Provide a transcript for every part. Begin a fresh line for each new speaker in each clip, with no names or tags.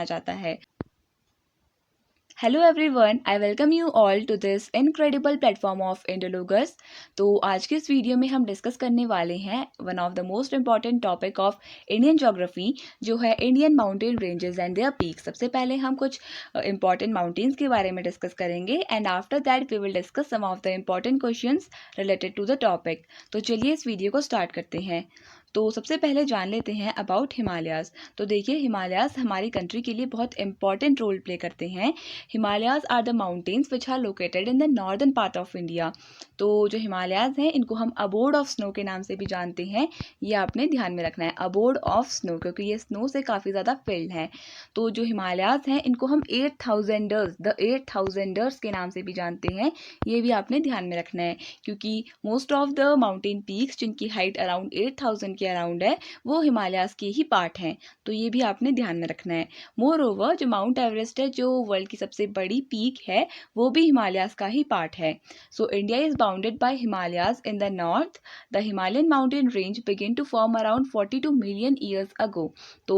जाता है। Hello everyone, I welcome you all to this incredible platform of Indologous. तो आज के इस वीडियो में हम डिस्कस करने वाले हैं one of the most important topic of Indian geography, जो है Indian mountain ranges and there peak. सबसे पहले हम कुछ इंपॉर्टेंट माउंटेन्स के बारे में डिस्कस करेंगे and after that we will discuss some of the important questions related to the topic. तो चलिए इस वीडियो को स्टार्ट करते हैं। तो सबसे पहले जान लेते हैं अबाउट हिमालयाज़। तो देखिए, हिमालयाज़ हमारी कंट्री के लिए बहुत इंपॉर्टेंट रोल प्ले करते हैं। Himalayas are the mountains which are located in the northern part of India. तो जो हिमालयाज़ हैं इनको हम अबोर्ड ऑफ स्नो के नाम से भी जानते हैं। ये आपने ध्यान में रखना है, अबोर्ड ऑफ स्नो, क्योंकि ये स्नो से काफ़ी ज़्यादा फिल्ड हैं। तो जो हिमालयाज़ हैं इनको हम 8,000ers, द 8,000ers के नाम से भी जानते हैं। ये भी आपने ध्यान में रखना है, क्योंकि most of the mountain peaks जिनकी हाइट अराउंड 8,000 के अराउंड है वो हिमालयाज़ के ही पार्ट हैं। तो ये भी आपने ध्यान में रखना है। मोर ओवर, जो माउंट एवरेस्ट है, जो वर्ल्ड की सबसे बड़ी पीक है, वो भी हिमालयाज़ का ही पार्ट है। So India is bounded by Himalayas in the north. The Himalayan mountain range begin to form around 42 million years ago. तो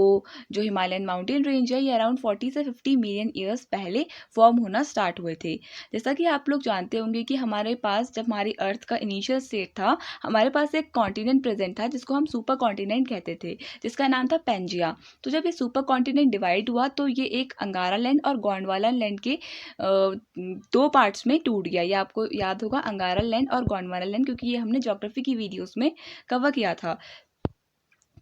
जो हिमालयन माउंटेन रेंज है ये अराउंड 40 से 50 मिलियन ईयर्स पहले फॉर्म होना स्टार्ट हुए थे। जैसा कि आप लोग जानते होंगे कि हमारे पास, जब हमारी अर्थ का इनिशियल स्टेट था, हमारे पास एक कॉन्टिनेंट प्रेजेंट था जिसको हम सुपर कॉन्टिनेंट कहते थे, जिसका नाम था पेंजिया। तो जब ये सुपर कॉन्टिनेंट डिवाइड हुआ तो ये एक अंगारा लैंड और गोंडवाना लैंड के दो पार्ट्स में टूट गया। ये आपको याद होगा, अंगारा लैंड और गोंडवाना लैंड, क्योंकि ये हमने ज्योग्राफी की वीडियोस में कवर किया था।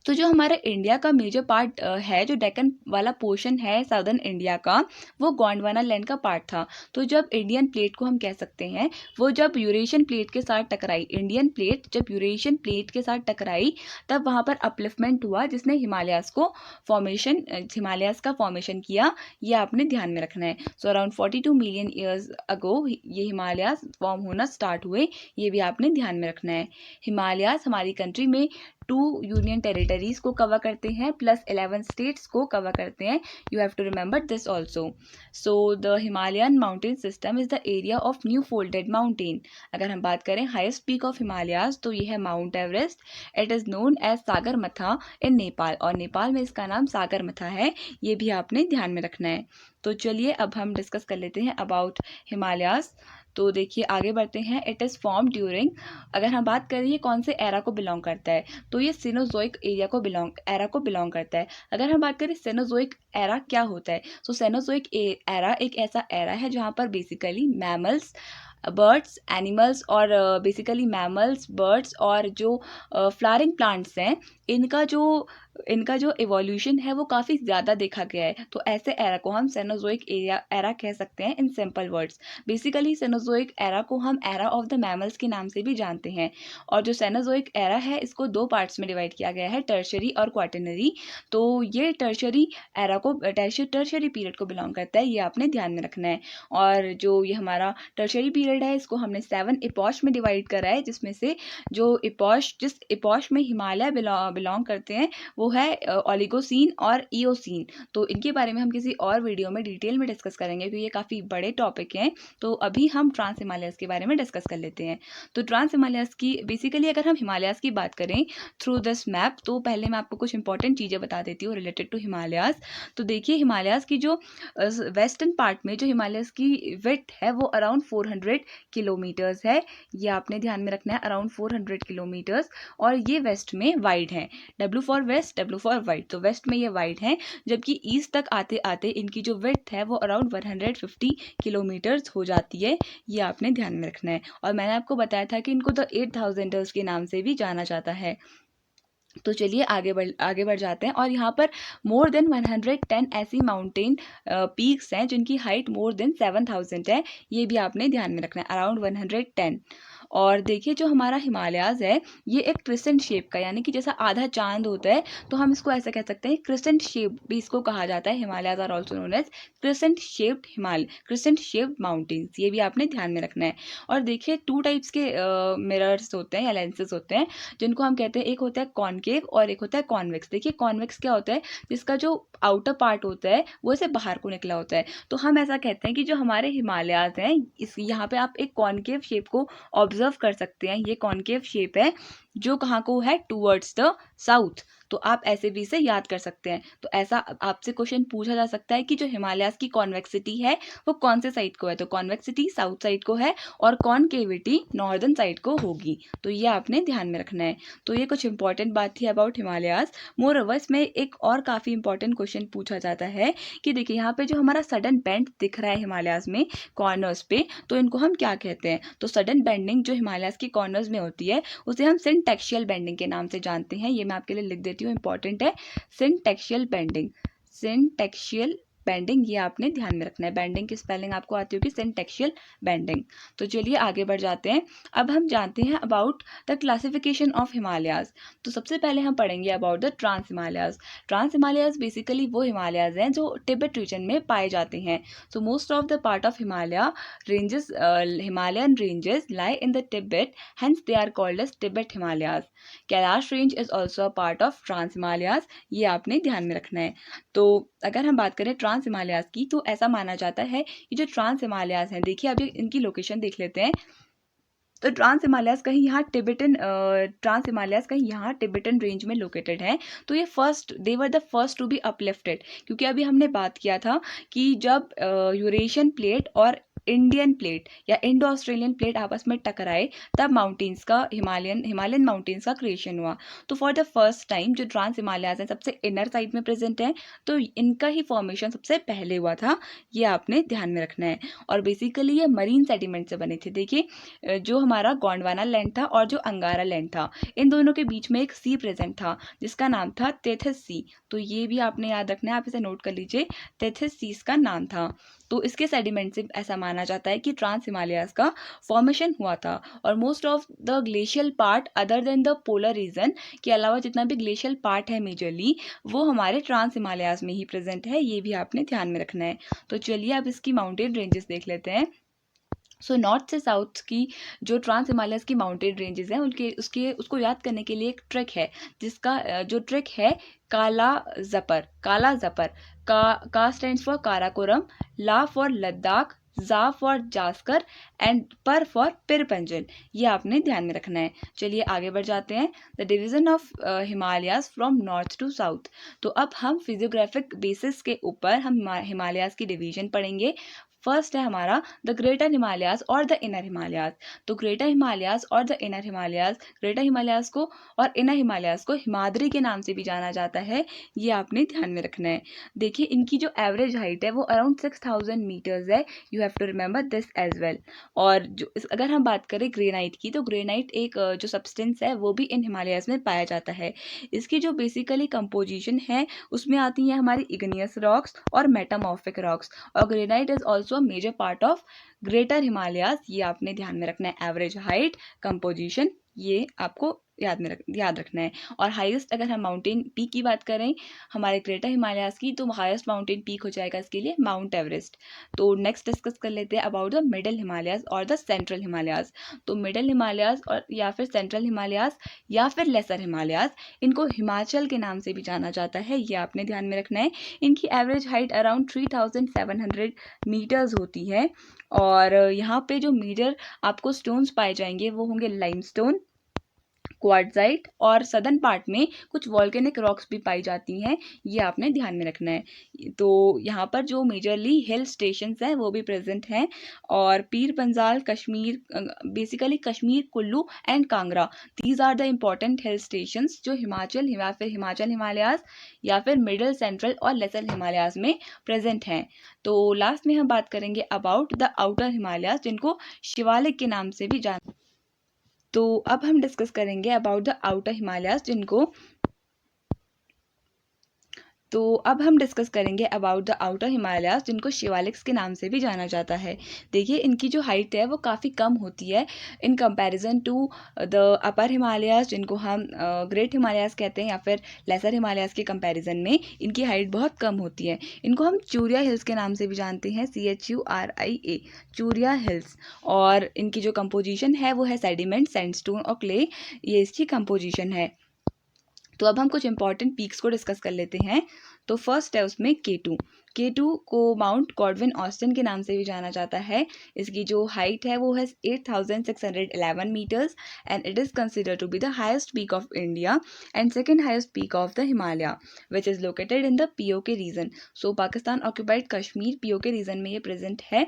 तो जो हमारे इंडिया का मेजर पार्ट है, जो डेक्कन वाला पोर्शन है सदर्न इंडिया का, वो गोंडवाना लैंड का पार्ट था। तो जब इंडियन प्लेट को हम कह सकते हैं, वो जब यूरेशियन प्लेट के साथ टकराई, इंडियन प्लेट जब यूरेशियन प्लेट के साथ टकराई, तब वहाँ पर अपलिफ्टमेंट हुआ जिसने हिमालयाज़ का फॉर्मेशन किया। ये आपने ध्यान में रखना है। सो अराउंड 42 मिलियन ईयर्स अगो ये हिमालयाज़ फॉर्म होना स्टार्ट हुए। ये भी आपने ध्यान में रखना है। हिमालयाज़ हमारी कंट्री में 2 यूनियन टेरिटरीज को कवर करते हैं प्लस 11 स्टेट्स को कवर करते हैं। You have to remember this also. So the Himalayan mountain system is the area of new folded mountain. अगर हम बात करें हाईएस्ट पीक ऑफ हिमालयाज, तो ये है Mount Everest. It is known as Sagarmatha in Nepal, और नेपाल में इसका नाम सागरमथा है। ये भी आपने ध्यान में रखना है। तो चलिए अब हम डिस्कस कर लेते हैं अबाउट हिमालयाज। तो देखिए, आगे बढ़ते हैं। इट इज़ फॉर्म ड्यूरिंग, अगर हम बात करें ये कौन से एरा को बिलोंग करता है, तो ये सेनोजोइक एरा को बिलोंग करता है। अगर हम बात करें सेनोजोइक एरा क्या होता है, तो सेनोजोइक एरा एक ऐसा एरा है जहाँ पर बेसिकली मैमल्स, बर्ड्स, एनिमल्स, और बेसिकली मैमल्स, बर्ड्स और जो फ्लावरिंग प्लांट्स हैं, इनका जो एवोल्यूशन है वो काफ़ी ज़्यादा देखा गया है। तो ऐसे एरा को हम सेनोजोइक एरा कह सकते हैं in simple words. Basically Cenozoic era को हम एरा ऑफ द मैमल्स के नाम से भी जानते हैं। और जो सेनोजोइक एरा है इसको दो पार्ट्स में डिवाइड किया गया है, टर्शरी और क्वाटरनरी। तो ये टर्शरी पीरियड को बिलोंग करता है, ये आपने ध्यान में रखना है। और जो ये हमारा टर्शरी पीरियड है इसको हमने 7 इपॉश में डिवाइड करा है, जिसमें से जिस इपॉश में हिमालय बिलोंग करते हैं वो है ओलिगोसीन और इयोसीन। तो इनके बारे में हम किसी और वीडियो में डिटेल में डिस्कस करेंगे, क्योंकि ये काफ़ी बड़े टॉपिक हैं। तो अभी हम ट्रांस हिमालयस के बारे में डिस्कस कर लेते हैं। तो ट्रांस हिमालयस की बेसिकली अगर हम हिमालयस की बात करें थ्रू दिस मैप, तो पहले मैं आपको कुछ इंपॉर्टेंट चीज़ें बता देती हूँ रिलेटेड टू हिमालयस। तो देखिए, हिमालयस की जो वेस्टर्न पार्ट में जो हिमालयस की विड्थ है वो अराउंड 400 किलोमीटर्स है। ये आपने ध्यान में रखना है, अराउंड 400 किलोमीटर्स। और ये वेस्ट में वाइड है, W for west, W for wide. तो वेस्ट में ये वाइड है, जबकि ईस्ट तक आते आते इनकी जो विड्थ है वो अराउंड 150 किलोमीटर्स हो जाती है। ये आपने ध्यान में रखना है। और मैंने आपको बताया था कि इनको द 8,000ers के नाम से भी जाना जाता है। तो चलिए आगे बढ़ जाते हैं। और यहाँ पर मोर देन 110 ऐसी माउंटेन पीक्स हैं जिनकी हाइट मोर देन 7,000 है। ये भी आपने ध्यान में रखना है, अराउंड 110। और देखिए, जो हमारा हिमालयाज़ है ये एक क्रिसेंट शेप का, यानी कि जैसा आधा चांद होता है, तो हम इसको ऐसा कह सकते हैं, क्रिसेंट शेप भी इसको कहा जाता है। Himalayas are also known as crescent shaped mountains. ये भी आपने ध्यान में रखना है। और देखिए, 2 टाइप्स के मिरर्स होते हैं या लेंसेज होते हैं जिनको हम कहते हैं, एक होता है कॉनकेव और एक होता है कॉन्वेक्स। देखिए, कॉन्वेक्स क्या होता है, जिसका जो आउटर पार्ट होता है वो ऐसे बाहर को निकला होता है। तो हम ऐसा कहते हैं कि जो हमारे हिमालयाज़ हैं, इस यहाँ पे आप एक कॉनकेव शेप को ऑब्जर्व कर सकते हैं। ये कॉनकेव शेप है जो कहाँ को है, टूवर्ड्स द साउथ। तो आप ऐसे भी इसे याद कर सकते हैं। तो ऐसा आपसे क्वेश्चन पूछा जा सकता है कि जो हिमालयाज़ की कॉन्वेक्सिटी है वो कौन से साइड को है, तो कॉन्वेक्सिटी साउथ साइड को है और कॉनकेविटी नॉर्दर्न साइड को होगी। तो ये आपने ध्यान में रखना है। तो ये कुछ इंपॉर्टेंट बात थी अबाउट हिमालयाज़। मोर ओवर इसमें एक और काफ़ी इंपॉर्टेंट क्वेश्चन पूछा जाता है कि देखिए यहाँ पे जो हमारा सडन बेंड दिख रहा है हिमालयाज़ में कॉर्नर्स पे, तो इनको हम क्या कहते हैं, तो सडन बेंडिंग जो हिमालयाज़ की कॉर्नर्स में होती है उसे हम सिंटेक्शियल बेंडिंग के नाम से जानते हैं। ये मैं आपके लिए लिख देती हूँ, इंपॉर्टेंट है, सिंटेक्शियल बेंडिंग। सिंटेक्शियल बेंडिंग, ये आपने ध्यान में रखना है। बेंडिंग की स्पेलिंग आपको आती होगी सिंटेक्शियल बेंडिंग। तो चलिए आगे बढ़ जाते हैं। अब हम जानते हैं about the classification of Himalayas. तो सबसे पहले हम पढ़ेंगे about the trans Himalayas. Trans Himalayas basically वो हिमालयाज़ हैं जो तिब्बत रीजन में पाए जाते हैं। So most of the part of Himalaya ranges, Himalayan ranges lie in the Tibet, hence they are called as Tibet Himalayas. Kailash range is also a part of trans Himalayas, ये आपने ध्यान में रखना है। तो अगर हम बात करें ट्रांस हिमालयाज़ की, तो ऐसा माना जाता है कि जो ट्रांस हिमालयाज़ हैं, देखिए अभी इनकी लोकेशन देख लेते हैं। तो ट्रांस हिमालयाज़ कहीं यहाँ ट्रांस हिमालयाज़ कहीं यहाँ टिबेटन रेंज में लोकेटेड है। तो ये they were the first to be uplifted, क्योंकि अभी हमने बात किया था कि जब यूरेशियन प्लेट और इंडियन प्लेट या इंडो ऑस्ट्रेलियन प्लेट आपस में टकराए तब माउंटेन्स का हिमालयन माउंटेन्स का क्रिएशन हुआ। तो फॉर द फर्स्ट टाइम जो ट्रांस हिमालयाज़ हैं सबसे इनर साइड में प्रेजेंट हैं, तो इनका ही फॉर्मेशन सबसे पहले हुआ था, ये आपने ध्यान में रखना है। और बेसिकली ये मरीन सेडिमेंट से बने थे। देखिए जो हमारा गोंडवाना लैंड था और जो अंगारा लैंड था, इन दोनों के बीच में एक सी प्रेजेंट था जिसका नाम था तेथिस सी। तो ये भी आपने याद रखना है, आप इसे नोट कर लीजिए, तेथिस सी इसका नाम था। तो इसके सेडिमेंट से ऐसा माना जाता है कि ट्रांस हिमालयाज़ का फॉर्मेशन हुआ था। और most of the glacial part other than the polar region के अलावा जितना भी ग्लेशियल पार्ट है मेजरली, वो हमारे ट्रांस हिमालयाज़ में ही प्रेजेंट है, ये भी आपने ध्यान में रखना है। तो चलिए अब इसकी माउंटेन रेंजेस देख लेते हैं। सो नॉर्थ से साउथ की जो ट्रांस हिमालयस की माउंटेन रेंजेस हैं उसको याद करने के लिए एक ट्रैक है, जिसका जो ट्रैक है काला जपर। का स्टैंड्स फॉर काराकोरम, ला फॉर लद्दाख, जा फॉर जास्कर एंड पर फॉर पिरपंजल, ये आपने ध्यान में रखना है। चलिए आगे बढ़ जाते हैं। The division of Himalayas from north to south. तो अब हम फिजियोग्राफिक बेसिस के ऊपर हम हिमालयाज की डिवीजन पढ़ेंगे। फर्स्ट है हमारा द ग्रेटर हिमालयाज और द इनर हिमालयाज। तो ग्रेटर हिमालयाज और the inner Himalayas, greater Himalayas को और इनर हिमालयाज को हिमाद्री के नाम से भी जाना जाता है, ये आपने ध्यान में रखना है। देखिए इनकी जो एवरेज हाइट है वो अराउंड 6000 मीटर्स है, you have to remember this as well. और जो अगर हम बात करें ग्रेनाइट की, तो ग्रेनाइट एक जो सब्सटेंस है वो भी इन हिमालयाज में पाया जाता है। इसकी जो बेसिकली कंपोजिशन है उसमें आती है हमारी इग्नियस रॉक्स और मेटामॉर्फिक रॉक्स। और granite is also major part of greater Himalayas, ये आपने ध्यान में रखना है। एवरेज हाइट, कंपोजिशन, ये आपको याद रखना है। और हाईएस्ट अगर हम माउंटेन पीक की बात करें हमारे ग्रेटर हिमालयाज की, तो हाईएस्ट माउंटेन पीक हो जाएगा इसके लिए माउंट एवरेस्ट। तो नेक्स्ट डिस्कस कर लेते हैं अबाउट द मिडल हिमालयाज और द सेंट्रल हिमालयाज। तो मिडल हिमालयाज और या फिर सेंट्रल हिमालयाज या फिर लेसर हिमालयाज, इनको हिमाचल के नाम से भी जाना जाता है, ये आपने ध्यान में रखना है। इनकी एवरेज हाइट अराउंड 3700 मीटर्स होती है। और यहाँ पे जो मेजर आपको स्टोन्स पाए जाएंगे वो होंगे लाइमस्टोन, क्वार्ट्जाइट, और सदर्न पार्ट में कुछ वॉल्केनिक रॉक्स भी पाई जाती हैं, ये आपने ध्यान में रखना है। तो यहाँ पर जो मेजरली हिल स्टेशंस हैं वो भी प्रेजेंट हैं। और Pir Panjal, Kashmir, basically Kashmir, Kullu and Kangra, these are the important hill stations जो हिमाचल या फिर हिमाचल हिमालयाज या फिर मिडल, सेंट्रल और लेसर हिमालयाज में प्रेजेंट हैं। तो लास्ट में हम बात करेंगे अबाउट द आउटर हिमालयाज, जिनको शिवालिक के नाम से भी जाना। तो अब हम डिस्कस करेंगे अबाउट द आउटर हिमालयाज, जिनको शिवालिक्स के नाम से भी जाना जाता है। देखिए इनकी जो हाइट है वो काफ़ी कम होती है in comparison to the upper Himalayas, जिनको हम ग्रेट हिमालयाज कहते हैं, या फिर लेसर हिमालयाज के कंपैरिजन में इनकी हाइट बहुत कम होती है। इनको हम चूरिया हिल्स के नाम से भी जानते हैं, CHURIA, चूरिया हिल्स। और इनकी जो कंपोजिशन है वो है सेडिमेंट, सैंडस्टोन और क्ले, ये इसकी कंपोजिशन है। तो अब हम कुछ इंपॉर्टेंट पीक्स को डिस्कस कर लेते हैं। तो फर्स्ट है उसमें K2। K2 को माउंट गॉडविन ऑस्टिन के नाम से भी जाना जाता है। इसकी जो हाइट है वो है 8,611 metres and it is considered to be the highest peak of India and second highest peak of the Himalaya which is located in the POK region. सो Pakistan occupied Kashmir POK region में ये प्रेजेंट है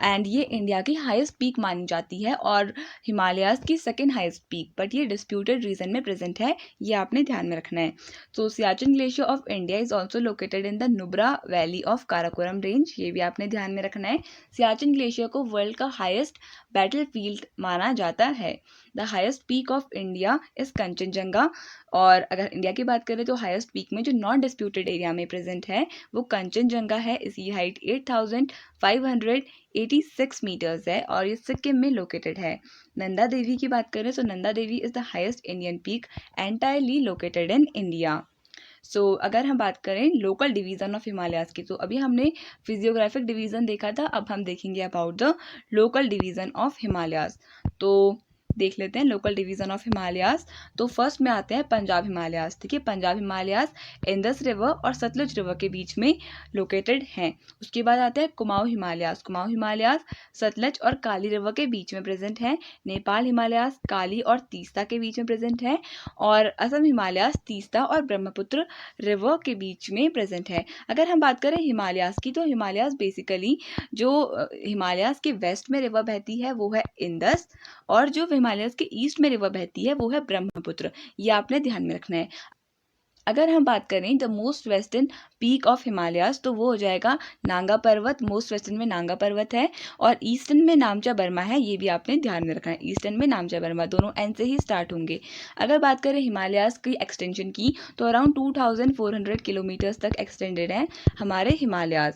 एंड ये India की highest peak मानी जाती है और हिमालयाज़ की सेकेंड हाईएस्ट पीक, बट ये डिस्प्यूटेड रीजन में प्रेजेंट है, ये आपने ध्यान में रखना है। So Siachen glacier of India is also located in the Nubra valley of Karakoram range, ये भी आपने ध्यान में रखना है। सियाचिन ग्लेशियर को वर्ल्ड का हाईएस्ट बैटल फील्ड माना जाता है। The highest peak of India is Kangchenjunga, और अगर इंडिया की बात करें तो हाईएस्ट पीक में जो नॉन डिस्प्यूटेड एरिया में प्रेजेंट है वो कंचनजंगा है। इसकी हाइट 8,586 मीटर्स है और ये सिक्किम में लोकेटेड है। नंदा देवी की बात करें तो Nanda Devi is the highest Indian peak entirely located in India. So अगर हम बात करें लोकल डिवीज़न ऑफ हिमालयाज़ की, तो अभी हमने फिजियोग्राफिक डिवीज़न देखा था, अब हम देखेंगे about the local division of Himalayas. तो देख लेते हैं लोकल डिवीज़न ऑफ हिमालयाज़। तो फर्स्ट में आते हैं पंजाब हिमालयाज़। ठीक है, पंजाब हिमालयाज़ इंदस रिवर और सतलुज रिवर के बीच में लोकेटेड हैं। उसके बाद आते हैं कुमाऊं हिमालयाज़। कुमाऊं हिमालयाज़ सतलज और काली रिवर के बीच में प्रेजेंट है। नेपाल हिमालयाज़ काली और तीस्ता के बीच में प्रेजेंट है। और असम हिमालयाज़ तीस्ता और ब्रह्मपुत्र रिवर के बीच में प्रेजेंट है। अगर हम बात करें हिमालयाज़ की, तो हिमालयाज़ बेसिकली जो हिमालयाज़ के वेस्ट में रिवर बहती है वो है इंदस, और जो हिमालयाज़ के ईस्ट में रिवर बहती है वो है ब्रह्मपुत्र, ये आपने ध्यान में रखना है। अगर हम बात करें the most western peak of Himalayas, तो वो हो जाएगा नांगा पर्वत। मोस्ट वेस्टर्न में नांगा पर्वत है और ईस्टर्न में नामचा बर्मा है, ये भी आपने ध्यान में रखना है। ईस्टर्न में नामचा बर्मा, दोनों एन से ही स्टार्ट होंगे। अगर बात करें हिमालयाज़ की एक्सटेंशन की, तो अराउंड 2400 किलोमीटर्स तक एक्सटेंडेड है हमारे हिमालयाज़,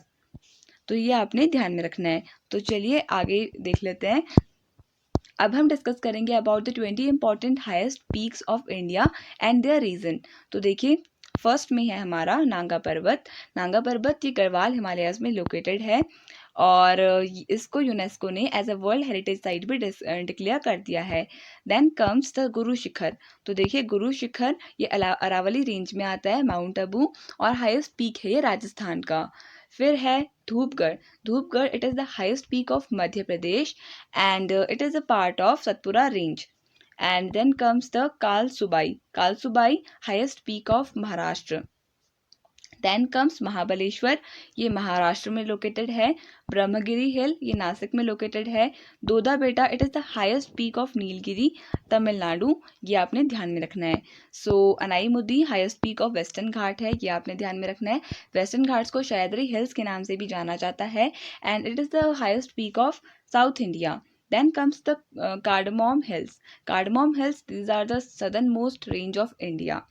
तो ये आपने ध्यान में रखना है। तो चलिए आगे देख लेते हैं। अब हम डिस्कस करेंगे about the 20 important highest peaks of India and their region. तो देखिए फर्स्ट में है हमारा नांगा पर्वत। नांगा पर्वत ये गढ़वाल हिमालयाज़ में लोकेटेड है और इसको यूनेस्को ने as a world heritage site भी डिक्लेयर कर दिया है। Then comes the Guru Shikhar. तो देखिए गुरु शिखर ये अरावली रेंज में आता है, माउंट आबू, और हाईएस्ट पीक है ये राजस्थान का। फिर है Dhupgarh. Dhupgarh it is the highest peak of Madhya Pradesh and it is a part of Satpura range. And then comes the Kalsubai. Kalsubai highest peak of Maharashtra. Then comes Mahabaleshwar, ये महाराष्ट्र में लोकेटेड है। ब्रह्मगिरी हिल ये नासिक में लोकेटेड है। दोदा बेटा it is the highest peak of Nilgiri, Tamil Nadu, ये आपने ध्यान में रखना है। सो अनाईमुद्दी हाईएस्ट पीक ऑफ वेस्टर्न घाट है, ये आपने ध्यान में रखना है। वेस्टर्न घाट्स को सह्याद्री हिल्स के नाम से भी जाना जाता है and it is the highest peak of South India. Then comes the Cardamom Hills. Cardamom Hills, these are the southernmost range of India.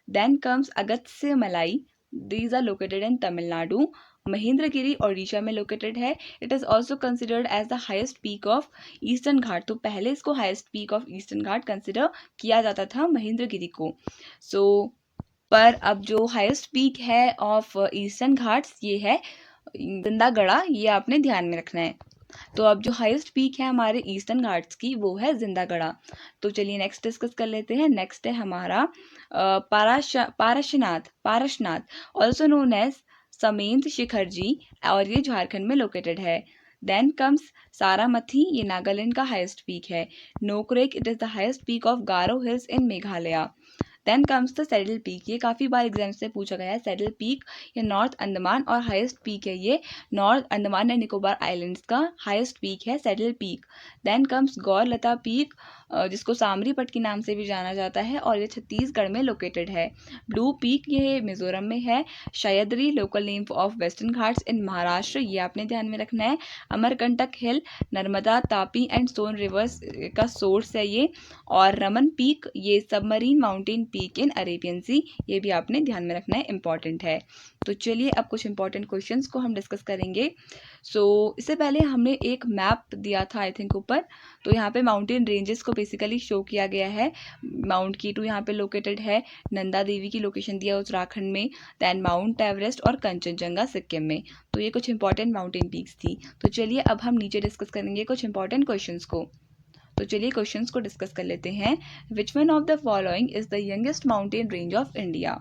Then comes Agatsya Malai. These are located in Tamil Nadu. Mahendragiri Odisha में located है। It is also considered as the highest peak of Eastern Ghat. तो पहले इसको highest peak of Eastern Ghat consider किया जाता था महेंद्रगिरी को। पर अब जो हाईएस्ट पीक है ऑफ ईस्टर्न घाट्स ये है जिंदागढ़ा, ये आपने ध्यान में रखना है। तो अब जो हाईएस्ट पीक है हमारे ईस्टर्न घाट्स की वो है जिंदागढ़ा। तो चलिए नेक्स्ट डिस्कस कर लेते हैं। नेक्स्ट है हमारा Parasnath also known as समेंत Shikhar ji, और ये झारखंड में लोकेटेड है। देन कम्स सारामथी, ये नागालैंड का हाईएस्ट पीक है। Nokrek it is the highest peak of Garo hills in Meghalaya. Then comes the Saddle Peak, ये काफ़ी बार एग्जाम से पूछा गया है। सैडल पीक ये नॉर्थ अंडमान और हाईएस्ट पीक है, ये North Andaman and Nicobar islands का हाईएस्ट पीक है Saddle Peak. Then comes Gaurlata peak, जिसको सामरी पट के नाम से भी जाना जाता है और ये छत्तीसगढ़ में लोकेटेड है। ब्लू पीक ये मिजोरम में है। Sahyadri local name of Western Ghats in Maharashtra, ये आपने ध्यान में रखना है। Amarkantak hill Narmada Tapi and Son rivers का सोर्स है ये। और रमन पीक ये submarine mountain peak in Arabian Sea, ये भी आपने ध्यान में रखना है, इंपॉर्टेंट है। तो चलिए अब कुछ इंपॉर्टेंट क्वेश्चंस को हम डिस्कस करेंगे। इससे पहले हमने एक मैप दिया था आई थिंक ऊपर, तो यहाँ पे माउंटेन रेंजेस को बेसिकली शो किया गया है। माउंट कीटू यहाँ पे लोकेटेड है, नंदा देवी की लोकेशन दिया उत्तराखंड में, दैन माउंट एवरेस्ट और कंचनजंगा सिक्किम में। तो ये कुछ इंपॉर्टेंट माउंटेन पीक्स थी। तो चलिए अब हम नीचे डिस्कस करेंगे कुछ इंपॉर्टेंट क्वेश्चंस को। तो चलिए क्वेश्चंस को डिस्कस कर लेते हैं। Which one of the following is the youngest mountain range of India?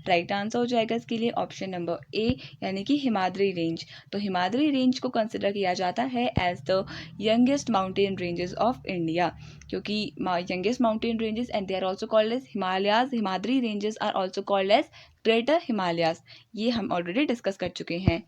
Right answer हो जाएगा इसके लिए ऑप्शन नंबर ए यानी कि हिमाद्री रेंज। तो हिमाद्री रेंज को कंसिडर किया जाता है as the youngest mountain ranges of India, क्योंकि youngest mountain ranges and they are also called as Himalayas. Himadri ranges are also called as Greater Himalayas. ये हम ऑलरेडी डिस्कस कर चुके हैं।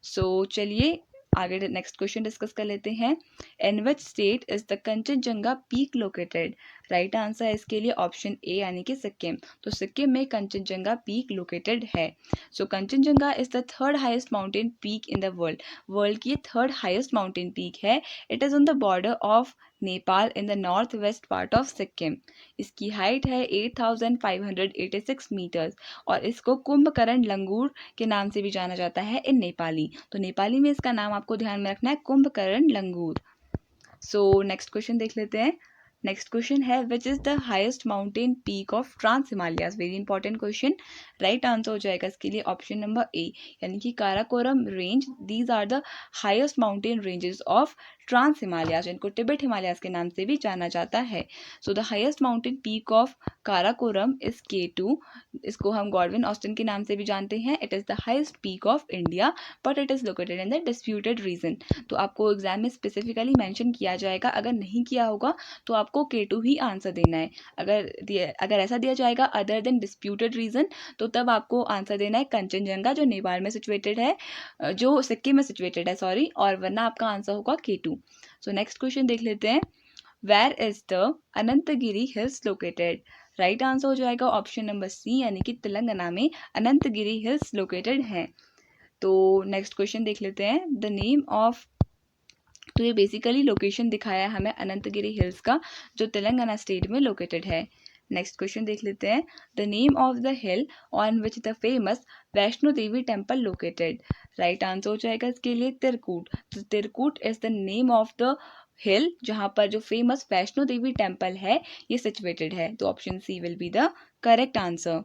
सो चलिए आगे नेक्स्ट क्वेश्चन डिस्कस कर लेते हैं। In which state is the Kangchenjunga peak located? Right answer है इसके लिए ऑप्शन ए यानी कि सिक्किम। तो सिक्किम में कंचनजंगा पीक लोकेटेड है। So Kangchenjunga is the third highest mountain peak in the world. World की थर्ड हाईएस्ट माउंटेन पीक है। It is on the border of Nepal in the north west part of Sikkim. इसकी height है 8586 metres और इसको कुंभकर्ण लंगूर के नाम से भी जाना जाता है इन नेपाली। तो नेपाली में इसका नाम आपको ध्यान में रखना है, Kumbhakarna Langur. So next question देख लेते हैं। नेक्स्ट क्वेश्चन है which is the highest mountain peak of trans Himalayas? Very important question. Right answer हो जाएगा इसके लिए ऑप्शन नंबर ए यानी कि Karakoram range. These are the highest mountain ranges of trans Himalayas. इनको टिबेट हिमालयाज के नाम से भी जाना जाता है। So the highest mountain peak of Karakoram is K2। इसको हम गॉडविन ऑस्टिन के नाम से भी जानते हैं। It is the highest peak of India but it is located in the disputed region. तो आपको एग्जाम में स्पेसिफिकली मेंशन किया जाएगा, अगर नहीं किया होगा तो आपको K2 ही आंसर देना है। अगर ऐसा दिया जाएगा अदर देन डिस्प्यूटेड रीजन तो तब आपको आंसर देना है कंचनजंगा, जो नेपाल में सिचुएटेड है, जो सिक्किम में सिचुएटेड है सॉरी, और वरना आपका आंसर होगा K2। सो नेक्स्ट क्वेश्चन देख लेते हैं। Where is the Anantagiri hills located? Right answer हो जाएगा ऑप्शन नंबर सी यानी कि तेलंगाना में अनंतगिरी हिल्स लोकेटेड हैं। तो नेक्स्ट क्वेश्चन देख लेते हैं। द नेम ऑफ, तो ये बेसिकली लोकेशन दिखाया है हमें अनंतगिरी हिल्स का, जो तेलंगाना स्टेट में लोकेटेड है। नेक्स्ट क्वेश्चन देख लेते हैं। The name of the hill on which the famous Vaishno Devi temple located? Right answer हो जाएगा इसके लिए तिरकूट। तो Trikut is the name of the hill जहाँ पर जो फेमस वैष्णो देवी टेम्पल है ये सिचुएटेड है। तो option C will be the correct answer.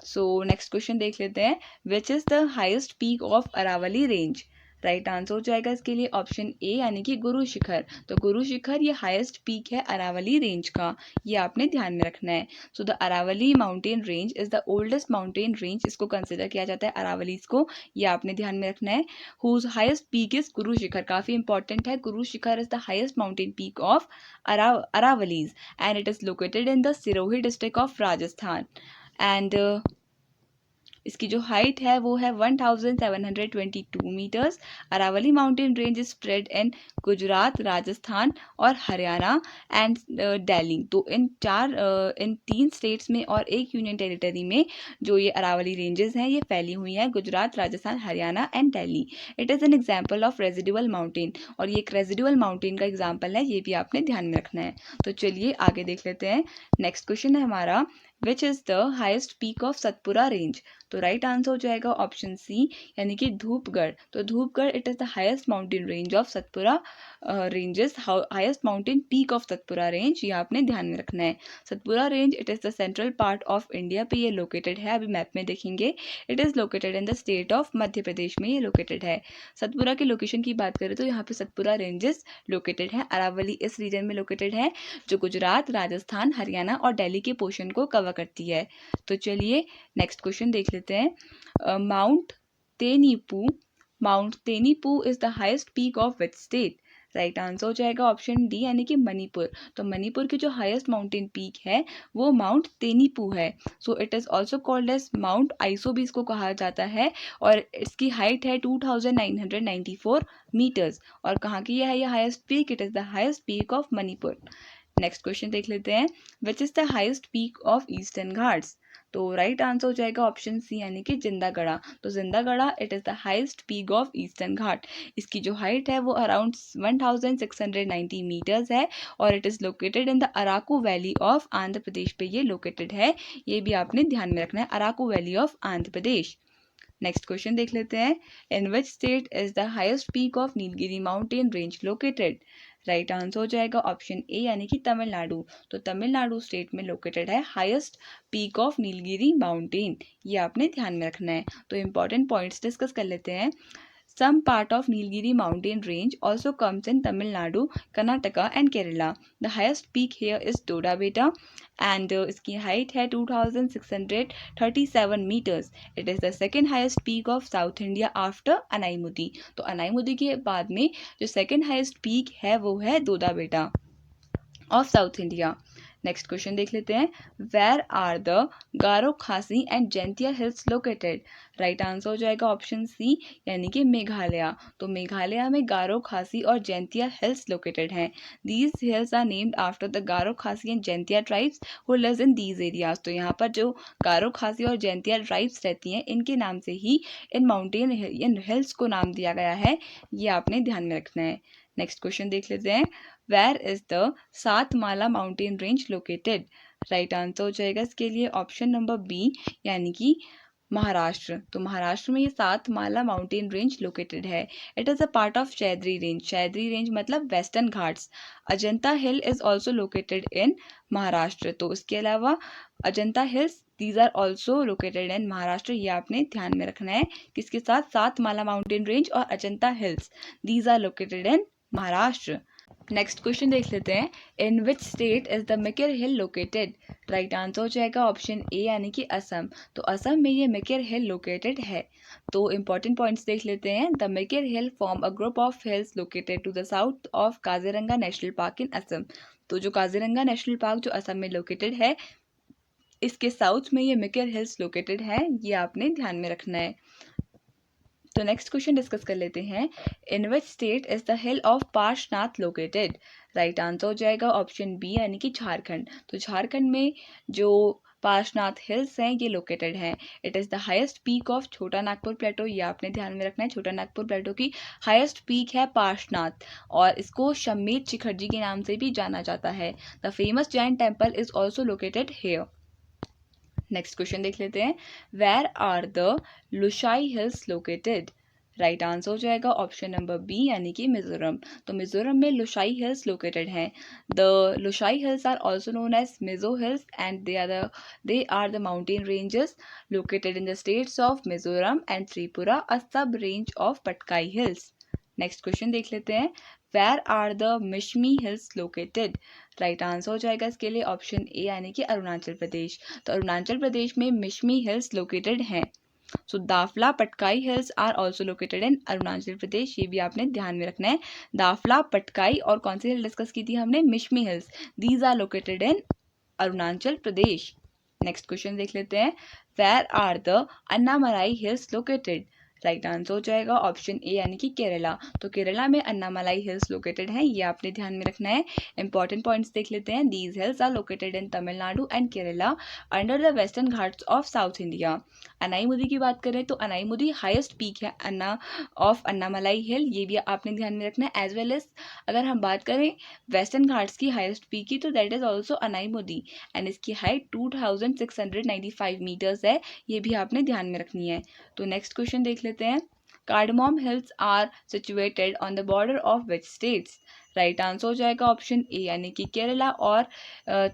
So next question देख लेते हैं। Which is the highest peak of Aravalli range? Right answer हो जाएगा इसके लिए ऑप्शन ए यानी कि गुरु शिखर। तो गुरु शिखर ये हाईएस्ट पीक है अरावली रेंज का, ये आपने ध्यान में रखना है। So the Aravalli mountain range is the oldest mountain range, इसको कंसिडर किया जाता है अरावलीज को, ये आपने ध्यान में रखना है। Whose highest peak is Guru Shikhar, काफी इंपॉर्टेंट है। Guru Shikhar is the highest mountain peak of Aravallis and it is located in the Sirohi district of Rajasthan. And इसकी जो हाइट है वो है 1722 metres. Aravalli mountain range is spread in Gujarat, Rajasthan और हरियाणा एंड दिल्ली। तो इन 3 स्टेट्स में और एक यूनियन टेरिटरी में जो ये अरावली रेंजेस हैं ये फैली हुई हैं, Gujarat, Rajasthan, Haryana and Delhi. It is an example of residual mountain, और ये एक रेजिडुअल माउंटेन का एग्जाम्पल है, ये भी आपने ध्यान में रखना है। तो चलिए आगे देख लेते हैं। नेक्स्ट क्वेश्चन है हमारा, which is the highest peak of Satpura range? तो राइट आंसर हो जाएगा ऑप्शन सी यानी कि धूपगढ़। तो Dhupgarh it is the highest mountain range of Satpura ranges, highest mountain peak of Satpura range, ये आपने ध्यान में रखना है। Satpura range it is the central part of India पे ये लोकेटेड है, अभी मैप में देखेंगे। It is located in the state of Madhya प्रदेश में ये लोकेटेड है। सतपुरा की लोकेशन की बात करें तो यहाँ पे सतपुरा रेंजेस लोकेटेड है। अरावली इस रीजन में लोकेटेड है जो गुजरात, राजस्थान, हरियाणा और दिल्ली के पोर्शन को कवर करती है। तो चलिए नेक्स्ट क्वेश्चन देख लेते हैं। Mount Tenipu is the highest peak of which state? Right answer हो जाएगा ऑप्शन डी यानी कि मणिपुर। तो मणिपुर की जो हाईएस्ट माउंटेन पीक है वो माउंट तेनीपू है। So it is also called as mount आइसो भी इसको कहा जाता है, और इसकी हाइट है 2994 मीटर्स। और कहाँ की है ये highest peak? It is the highest peak of Manipur. Next question देख लेते हैं। Which is the highest peak of eastern Ghats? तो राइट आंसर हो जाएगा ऑप्शन सी यानी कि जिंदागढ़ा। तो Jindhagada it is the highest peak of Eastern Ghat. इसकी जो हाइट है वो अराउंड 1690 मीटर्स है, और it is located in the Araku valley of Andhra Pradesh पे ये लोकेटेड है, ये भी आपने ध्यान में रखना है, Araku valley of Andhra Pradesh. Next question देख लेते हैं। In which state is the highest peak of Nilgiri mountain range located? Right answer हो जाएगा ऑप्शन ए यानी कि तमिलनाडु। तो तमिलनाडु स्टेट में लोकेटेड है highest peak of Nilgiri mountain, ये आपने ध्यान में रखना है। तो इंपॉर्टेंट पॉइंट्स डिस्कस कर लेते हैं। Some part of Nilgiri mountain range also comes in Tamil Nadu, Karnataka and Kerala. The highest peak here is Toda Beta and इसकी height है 2637 meters. It is the second highest peak of South India after Anaimudi. तो अनाईमुदी के बाद में जो second highest peak है वो है दोदा बेटा of South India. Next question देख लेते हैं. Where are the Garo Khasi and Jaintia hills located? Right answer हो जाएगा ऑप्शन सी यानी कि मेघालय. तो मेघालय में गारो खासी और जैंतिया हिल्स लोकेटेड हैं. These hills are named after the Garo Khasi and Jaintia tribes who lives in these areas. तो यहाँ पर जो गारो खासी और जैंतिया ट्राइब्स रहती हैं इनके नाम से ही इन माउंटेन इन हिल्स को नाम दिया गया है. ये आपने ध्यान में रखना है. नेक्स्ट क्वेश्चन देख लेते हैं. Where is the Satmala mountain range located? Right answer हो जाएगा इसके लिए ऑप्शन नंबर बी यानी कि महाराष्ट्र. तो महाराष्ट्र में ये सातमाला माउंटेन रेंज लोकेटेड है. It is a part of Sahyadri range. Sahyadri range मतलब Western Ghats. Ajanta hill is also located in Maharashtra. तो इसके अलावा Ajanta hills these are also located in Maharashtra. ये आपने ध्यान में रखना है. किसके साथ? सातमाला माउंटेन रेंज और Ajanta hills these are located in Maharashtra. Next question देख लेते हैं. In which state is the Mikir hill located? Right answer हो जाएगा ऑप्शन ए यानी कि असम. तो असम में ये मिकिर हिल लोकेटेड है. तो इंपॉर्टेंट पॉइंट्स देख लेते हैं. The Mikir hill form a group of hills located to the south of Kaziranga national park in Assam. तो जो काजीरंगा नेशनल पार्क जो असम में लोकेटेड है इसके साउथ में ये मिकिर हिल्स लोकेटेड है. ये आपने ध्यान में रखना है. तो नेक्स्ट क्वेश्चन डिस्कस कर लेते हैं. In which state is the hill of Parasnath located? Right answer हो जाएगा ऑप्शन बी यानी कि झारखंड. तो झारखंड में जो पार्शनाथ हिल्स हैं ये लोकेटेड हैं. It is the highest peak of छोटा नागपुर प्लेटो. ये आपने ध्यान में रखना है. छोटा नागपुर प्लेटो की हाईएस्ट पीक है पार्शनाथ और इसको शमेध शिखर जी के नाम से भी जाना जाता है. The famous Jain temple is also located here. Next question देख लेते हैं. Where are the Lushai hills located? Right answer हो जाएगा ऑप्शन नंबर बी यानी कि मिजोरम. तो मिजोरम में लुशाई हिल्स लोकेटेड हैं. The Lushai hills are also known as Mizo hills and they are the mountain ranges located in the states of Mizoram and Tripura, a sub range of Patkai hills. Next question देख लेते हैं. Where are the Mishmi hills located? Right answer हो जाएगा इसके लिए option A यानी कि अरुणाचल प्रदेश. तो अरुणाचल प्रदेश में मिशमी हिल्स लोकेटेड हैं. So Dafla Patkai hills are also located in Arunachal Pradesh. ये भी आपने ध्यान में रखना है. दाफला पटकाई और कौन सी हिल डिस्कस की थी हमने? Mishmi hills. These are located in Arunachal Pradesh. Next question देख लेते हैं. Where are the Annamalai hills located? Right answer हो जाएगा ऑप्शन ए यानी कि केरला. तो केरला में अन्नामलाई हिल्स लोकेटेड हैं. ये आपने ध्यान में रखना है. इंपॉर्टेंट पॉइंट्स देख लेते हैं. These hills are located in Tamil Nadu and Kerala under the Western Ghats of South India. Anamudi की बात करें तो अनाईमुदी हाईएस्ट पीक है अन्नामलाई हिल. ये भी आपने ध्यान में रखना है. एज वेल एज अगर हम बात करें वेस्टर्न घाट्स की हाईएस्ट पीक की तो that is also Anamudi and इसकी हाइट 2695 मीटर्स है. ये भी आपने ध्यान में रखनी है. तो नेक्स्ट क्वेश्चन देख लेते हैं. Cardamom hills are situated on the border of which states? Right answer हो जाएगा ऑप्शन ए यानी कि केरला और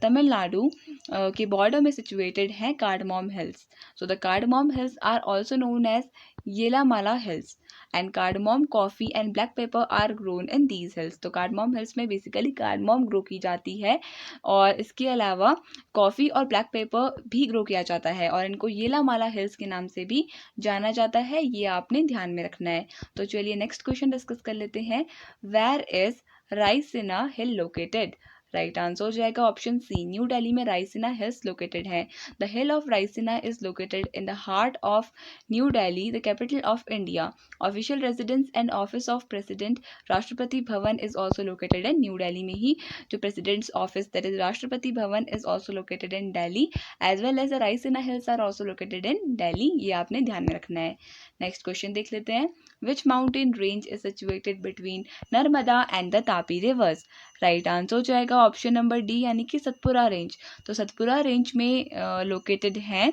तमिलनाडु के बॉर्डर में सिचुएटेड हैं cardamom Hills. So the Cardamom hills are also known as Yelamala hills and cardamom coffee and black pepper are grown in these hills. तो Cardamom Hills में बेसिकली कार्डमोम ग्रो की जाती है और इसके अलावा कॉफ़ी और ब्लैक पेपर भी ग्रो किया जाता है और इनको येलामाला हिल्स के नाम से भी जाना जाता है. ये आपने ध्यान में रखना है. तो चलिए नेक्स्ट क्वेश्चन डिस्कस कर लेते हैं. Where is Raisina hill located? Right answer हो जाएगा ऑप्शन सी. न्यू दिल्ली में रायसीना हिल्स लोकेटेड है. The hill of Raisina is located in the heart of new Delhi, the capital of India. Official residence and office of president Rashtrapati Bhavan is also located in new Delhi में ही. जो president's office that is Rashtrapati Bhavan is also located in Delhi as well as the Raisina hills are also located in Delhi. ये आपने ध्यान में रखना है. Next question देख लेते हैं. Which mountain range is situated between Narmada and the Tapi reverse? Right answer हो जाएगा ऑप्शन नंबर डी यानी कि सतपुरा रेंज. तो सतपुरा रेंज में लोकेटेड हैं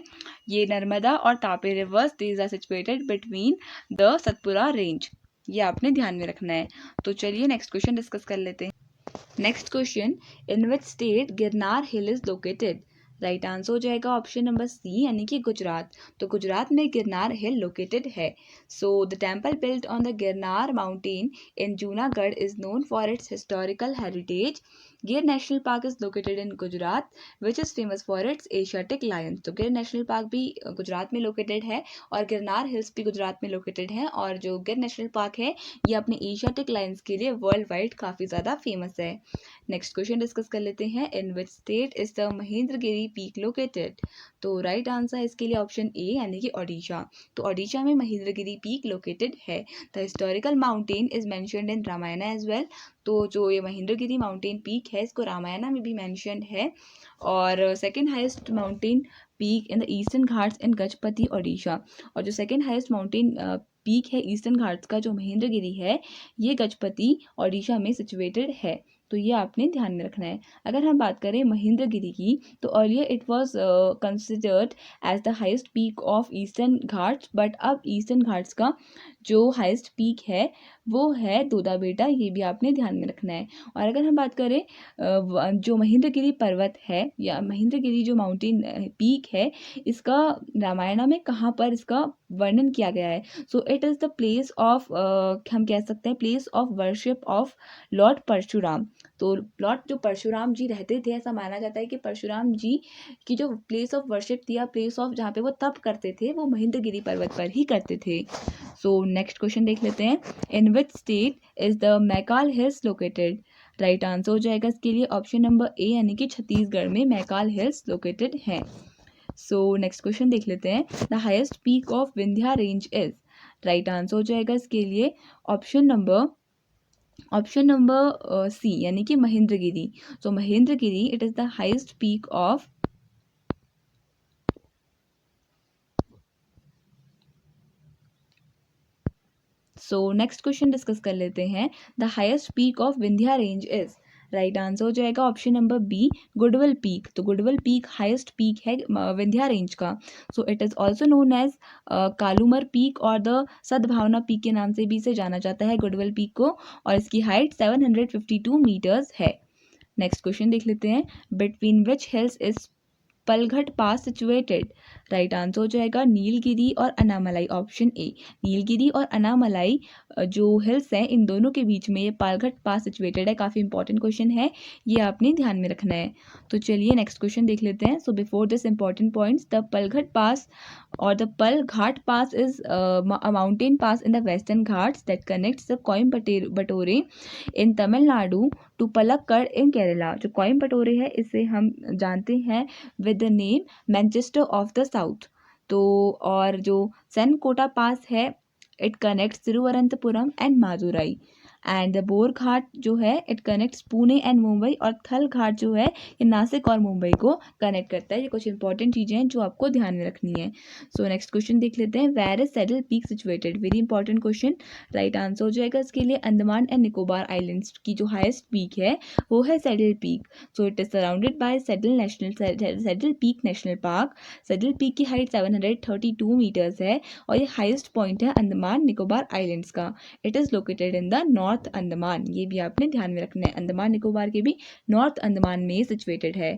ये नर्मदा और Tapi rivers. These are situated between the Satpura range. ये आपने ध्यान में रखना है. तो चलिए नेक्स्ट क्वेश्चन डिस्कस कर लेते हैं. Next question. In which state Girnar hill is located? Right answer हो जाएगा ऑप्शन नंबर सी यानी कि गुजरात। तो गुजरात में गिरनार हिल लोकेटेड है। So the temple built on the Girnar mountain in Junagadh is known for its historical heritage. Gir national park is located in Gujarat which is famous for its Asiatic lions. तो Gir national park भी गुजरात में located है और Girnar hills भी गुजरात में located है, और जो गिर नेशनल पार्क है ये अपने एशियाटिक लायंस के लिए वर्ल्ड वाइड काफ़ी ज़्यादा फेमस है। नेक्स्ट क्वेश्चन डिस्कस कर लेते हैं, in which state is the Mahendragiri peak located. तो राइट आंसर है इसके लिए ऑप्शन ए यानी कि ओडिशा। तो ओडिशा में महेंद्रगिरी पीक लोकेटेड है। The historical mountain is mentioned in Ramayan as well. तो जो ये महेंद्रगिरी माउंटेन पीक है इसको रामायण में भी मेंशन्ड है। और second highest mountain peak in the Eastern Ghats in Gajapati Odisha. और जो सेकेंड हाइस्ट माउंटेन पीक है ईस्टर्न घाट्स का जो महेंद्रगिरी है ये गजपति ओडिशा में सिचुएटेड है। तो ये आपने ध्यान में रखना है। अगर हम बात करें महेंद्रगिरी की तो earlier it was considered as the highest peak of eastern ghats, but अब ईस्टर्न घाट्स का जो हाईएस्ट पीक है वो है दोदा बेटा, ये भी आपने ध्यान में रखना है। और अगर हम बात करें जो महेंद्रगिरी पर्वत है या महेंद्रगिरी जो माउंटेन पीक है इसका रामायण में कहाँ पर इसका वर्णन किया गया है। So it is the place of, हम कह सकते हैं place of worship of lord Parshuram. तो लॉर्ड जो परशुराम जी रहते थे ऐसा माना जाता है कि परशुराम जी की जो प्लेस ऑफ वर्शिप थी या प्लेस ऑफ जहाँ पे वो तप करते थे वो महेंद्रगिरी पर्वत पर ही करते थे। सो नेक्स्ट क्वेश्चन देख लेते हैं, in which state is the Maikal hills located. Right answer हो जाएगा इसके लिए ऑप्शन नंबर ए यानी कि छत्तीसगढ़ में मैकाल हिल्स लोकेटेड है। सो नेक्स्ट क्वेश्चन देख लेते हैं, the highest peak of Vindhya range is. Right answer हो जाएगा इसके लिए ऑप्शन नंबर सी यानी कि Mahendragiri. So Mahendragiri it is the highest peak of, so next question discuss कर लेते हैं, the highest peak of Vindhya range is. Right answer हो जाएगा option number B Goodwill peak. तो गुडविल पीक हाईएस्ट पीक है Vindhya range का। So it is also known as कालूमर peak और the सद्भावना पीक के नाम से भी इसे जाना जाता है गुडविल पीक को, और इसकी हाइट 752 मीटर्स है। नेक्स्ट क्वेश्चन देख लेते हैं, between which hills is Palghat pass situated. Right answer हो जाएगा नीलगिरी और अनामलाई, ऑप्शन ए। नीलगिरी और अनामलाई जो हिल्स हैं इन दोनों के बीच में ये पालघट पास सिचुएटेड है। काफ़ी इंपॉर्टेंट क्वेश्चन है, ये आपने ध्यान में रखना है। तो चलिए नेक्स्ट क्वेश्चन देख लेते हैं। So before this important points, the Palghat pass और the Palghat pass is a mountain pass in the Western Ghats that connects the Coimbatore in Tamil Nadu to Palakkad in Kerala. जो कोयम्बटोरे है इसे हम जानते हैं with the name Manchester of the South. तो और जो सेनकोटा पास है it connects Thiruvananthapuram and Madurai. And the Bor Ghat जो है it connects Pune and Mumbai, और थल घाट जो है ये नासिक और मुंबई को कनेक्ट करता है। ये कुछ इंपॉर्टेंट चीज़ें हैं जो आपको ध्यान में रखनी है। सो नेक्स्ट क्वेश्चन देख लेते हैं, where is saddle peak situated. Very important question. Right answer हो जाएगा इसके लिए अंडमान एंड निकोबार आइलैंड्स की जो हाईएस्ट पीक है वो है Saddle peak. So it is surrounded by saddle peak national park. Saddle peak की हाइट 732 मीटर्स है और ये हाईएस्ट पॉइंट है अंडमान निकोबार आइलैंड्स का। It is located in the north Andaman, ये भी आपने ध्यान में रखना है। अंडमान निकोबार के भी नॉर्थ अंडमान में सिचुएटेड है।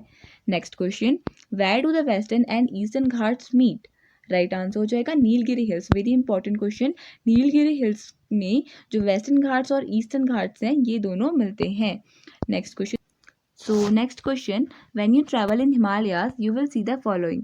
Next question, where do the western and eastern ghats meet. Right answer हो जाएगा Nilgiri hills. Very important question. Nilgiri hills में जो वेस्टर्न घाट्स और ईस्टर्न घाट्स हैं ये दोनों मिलते हैं। Next question, so next question, when you travel in Himalayas you will see the following.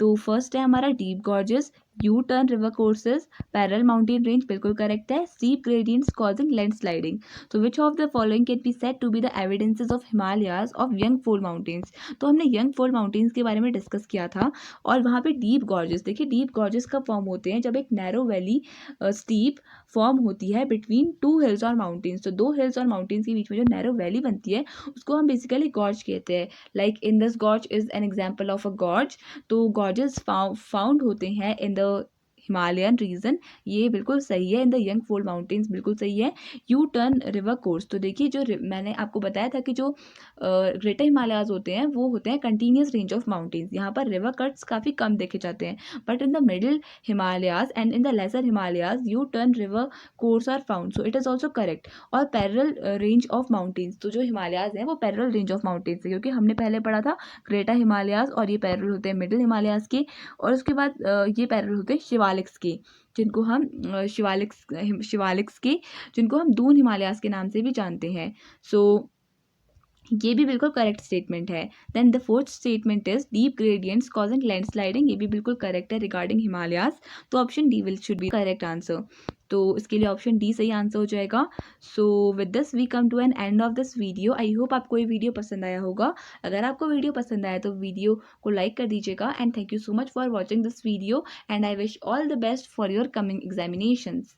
तो फर्स्ट है हमारा deep gorges, U turn river courses, parallel mountain range, बिल्कुल करेक्ट है। Steep gradients causing landsliding. तो which of the following can be said to be the evidences of Himalayas of young fold mountains. तो हमने young fold mountains के बारे में discuss किया था, और वहाँ पे डीप गॉर्जेस, देखिए डीप गॉर्जेस कब फॉर्म होते हैं, जब एक नैरो वैली स्टीप फॉर्म होती है बिटवीन टू हिल्स और माउंटेन्स। तो दो हिल्स और माउंटेन्स के बीच में जो नैरो वैली बनती है उसको हम बेसिकली गॉर्ज कहते हैं। Like Indus gorge is an example of a gorge. तो गॉर्जेस फाउंड होते हैं इन द हिमालयन रीजन, ये बिल्कुल सही है। In the young fold mountains, बिल्कुल सही है। यू टर्न रिवर कोर्स, तो देखिए जो मैंने आपको बताया था कि जो ग्रेटर हिमालयाज होते हैं वो होते हैं कंटिन्यूस रेंज ऑफ माउंटेन्स, यहाँ पर रिवर कट्स काफ़ी कम देखे जाते हैं। But in the middle Himalayas and in the lesser Himalayas U turn river course are found, so it is also correct. और पैरेलल रेंज ऑफ माउंटेन्स, तो जो हिमालयाज हैं वो पैरेलल रेंज ऑफ माउंटेन्स है, क्योंकि हमने पहले पढ़ा था ग्रेटर हिमालयाज और ये पैरेलल होते हैं मिडिल हिमालयाज के, और उसके बाद ये पैरेलल होते हैं शिवालिक्स के, जिनको हम शिवालिक्स के जिनको हम दून हिमालयाज के नाम से भी जानते हैं। सो ये भी बिल्कुल करेक्ट स्टेटमेंट है। Then the fourth statement is deep gradients causing landsliding, ये भी बिल्कुल करेक्ट है रिगार्डिंग हिमालयाज, तो option D will should be correct answer. तो इसके लिए ऑप्शन डी सही आंसर हो जाएगा। So with this we come to an end of this video. I hope आपको ये वीडियो पसंद आया होगा। अगर आपको वीडियो पसंद आया तो वीडियो को लाइक कर दीजिएगा, and thank you so much for watching this video, and I wish all the best for your coming examinations.